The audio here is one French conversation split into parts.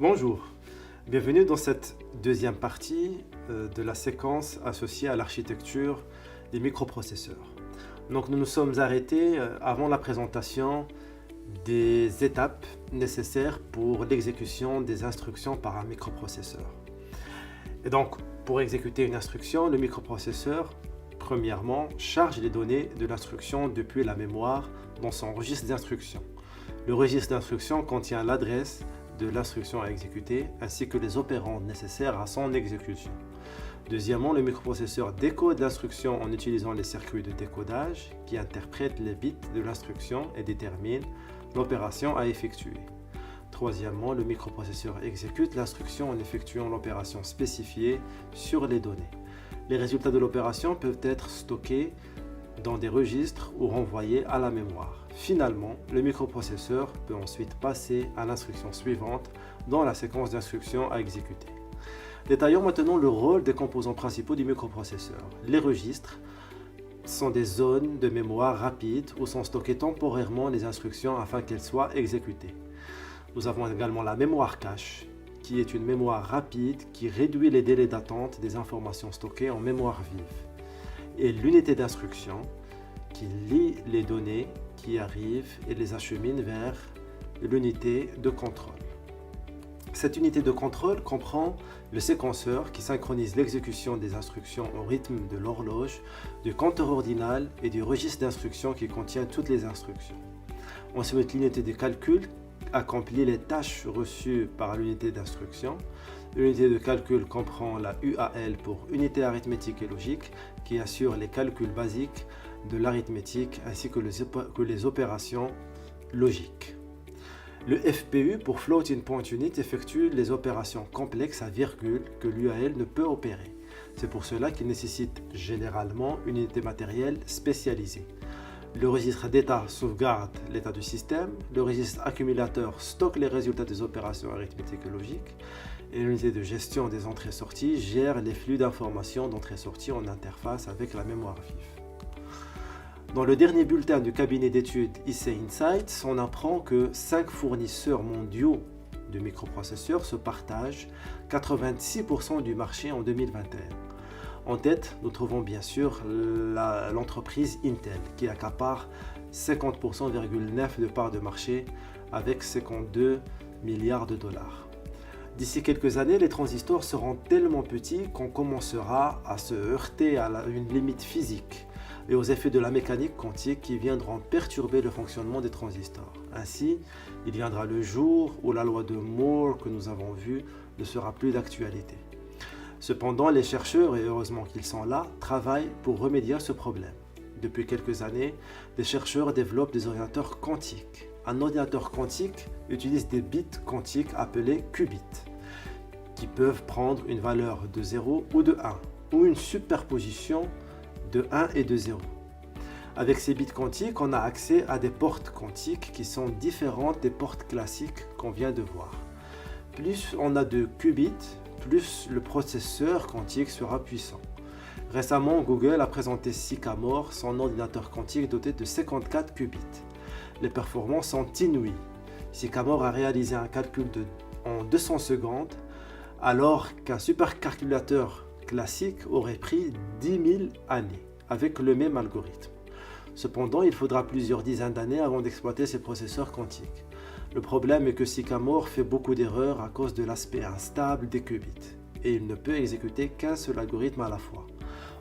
Bonjour, bienvenue dans cette deuxième partie de la séquence associée à l'architecture des microprocesseurs. Donc nous nous sommes arrêtés avant la présentation des étapes nécessaires pour l'exécution des instructions par un microprocesseur. Et donc pour exécuter une instruction, le microprocesseur, premièrement, charge les données de l'instruction depuis la mémoire dans son registre d'instruction. Le registre d'instruction contient l'adresse de l'instruction à exécuter ainsi que les opérands nécessaires à son exécution. Deuxièmement, le microprocesseur décode l'instruction en utilisant les circuits de décodage qui interprètent les bits de l'instruction et déterminent l'opération à effectuer. Troisièmement, le microprocesseur exécute l'instruction en effectuant l'opération spécifiée sur les données. Les résultats de l'opération peuvent être stockés dans des registres ou renvoyés à la mémoire. Finalement, le microprocesseur peut ensuite passer à l'instruction suivante dans la séquence d'instructions à exécuter. Détaillons maintenant le rôle des composants principaux du microprocesseur. Les registres sont des zones de mémoire rapide où sont stockées temporairement les instructions afin qu'elles soient exécutées. Nous avons également la mémoire cache, qui est une mémoire rapide qui réduit les délais d'attente des informations stockées en mémoire vive, et l'unité d'instruction qui lie les données qui arrivent et les achemine vers l'unité de contrôle. Cette unité de contrôle comprend le séquenceur qui synchronise l'exécution des instructions au rythme de l'horloge, du compteur ordinal et du registre d'instructions qui contient toutes les instructions. Ensuite, l'unité de calcul accomplit les tâches reçues par l'unité d'instruction. L'unité de calcul comprend la UAL pour unité arithmétique et logique qui assure les calculs basiques de l'arithmétique ainsi que les opérations logiques. Le FPU pour Floating Point Unit effectue les opérations complexes à virgule que l'UAL ne peut opérer. C'est pour cela qu'il nécessite généralement une unité matérielle spécialisée. Le registre d'état sauvegarde l'état du système, le registre accumulateur stocke les résultats des opérations arithmétiques et logiques, et l'unité de gestion des entrées-sorties gère les flux d'informations d'entrée-sortie en interface avec la mémoire vive. Dans le dernier bulletin du cabinet d'études IC Insights, on apprend que 5 fournisseurs mondiaux de microprocesseurs se partagent 86% du marché en 2021. En tête, nous trouvons bien sûr l'entreprise Intel qui accapare 50,9% de part de marché avec 52 milliards de dollars. D'ici quelques années, les transistors seront tellement petits qu'on commencera à se heurter à une limite physique et aux effets de la mécanique quantique qui viendront perturber le fonctionnement des transistors. Ainsi, il viendra le jour où la loi de Moore que nous avons vue ne sera plus d'actualité. Cependant, les chercheurs, et heureusement qu'ils sont là, travaillent pour remédier à ce problème. Depuis quelques années, des chercheurs développent des ordinateurs quantiques. Un ordinateur quantique utilise des bits quantiques appelés qubits, qui peuvent prendre une valeur de 0 ou de 1, ou une superposition de 1 et de 0. Avec ces bits quantiques, on a accès à des portes quantiques qui sont différentes des portes classiques qu'on vient de voir. Plus on a de qubits, plus le processeur quantique sera puissant. Récemment, Google a présenté Sycamore, son ordinateur quantique doté de 54 qubits. Les performances sont inouïes. Sycamore a réalisé un calcul en 200 secondes, alors qu'un supercalculateur classique aurait pris 10 000 années avec le même algorithme. Cependant, il faudra plusieurs dizaines d'années avant d'exploiter ces processeurs quantiques. Le problème est que Sycamore fait beaucoup d'erreurs à cause de l'aspect instable des qubits et il ne peut exécuter qu'un seul algorithme à la fois.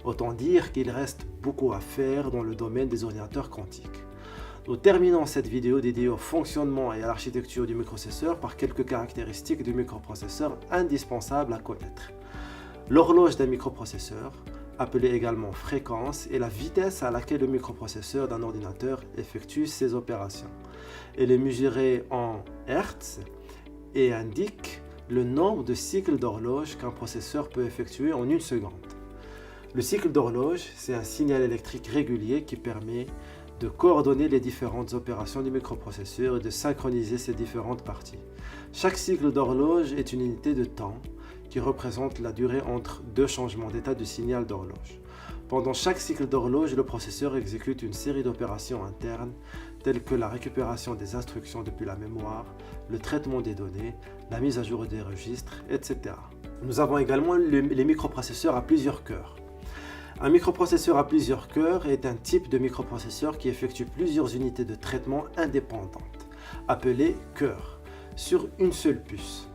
Autant dire qu'il reste beaucoup à faire dans le domaine des ordinateurs quantiques. Nous terminons cette vidéo dédiée au fonctionnement et à l'architecture du microprocesseur par quelques caractéristiques du microprocesseur indispensables à connaître. L'horloge d'un microprocesseur, appelée également fréquence, est la vitesse à laquelle le microprocesseur d'un ordinateur effectue ses opérations. Elle est mesurée en Hertz et indique le nombre de cycles d'horloge qu'un processeur peut effectuer en une seconde. Le cycle d'horloge, c'est un signal électrique régulier qui permet de coordonner les différentes opérations du microprocesseur et de synchroniser ses différentes parties. Chaque cycle d'horloge est une unité de temps qui représente la durée entre deux changements d'état du signal d'horloge. Pendant chaque cycle d'horloge, le processeur exécute une série d'opérations internes telles que la récupération des instructions depuis la mémoire, le traitement des données, la mise à jour des registres, etc. Nous avons également les microprocesseurs à plusieurs cœurs. Un microprocesseur à plusieurs cœurs est un type de microprocesseur qui effectue plusieurs unités de traitement indépendantes, appelées cœurs, sur une seule puce.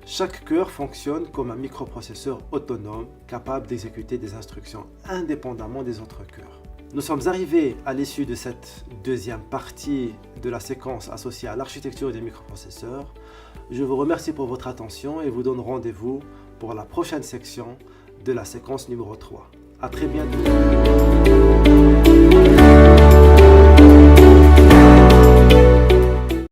Chaque cœur fonctionne comme un microprocesseur autonome capable d'exécuter des instructions indépendamment des autres cœurs. Nous sommes arrivés à l'issue de cette deuxième partie de la séquence associée à l'architecture des microprocesseurs. Je vous remercie pour votre attention et vous donne rendez-vous pour la prochaine section de la séquence numéro 3. À très bientôt.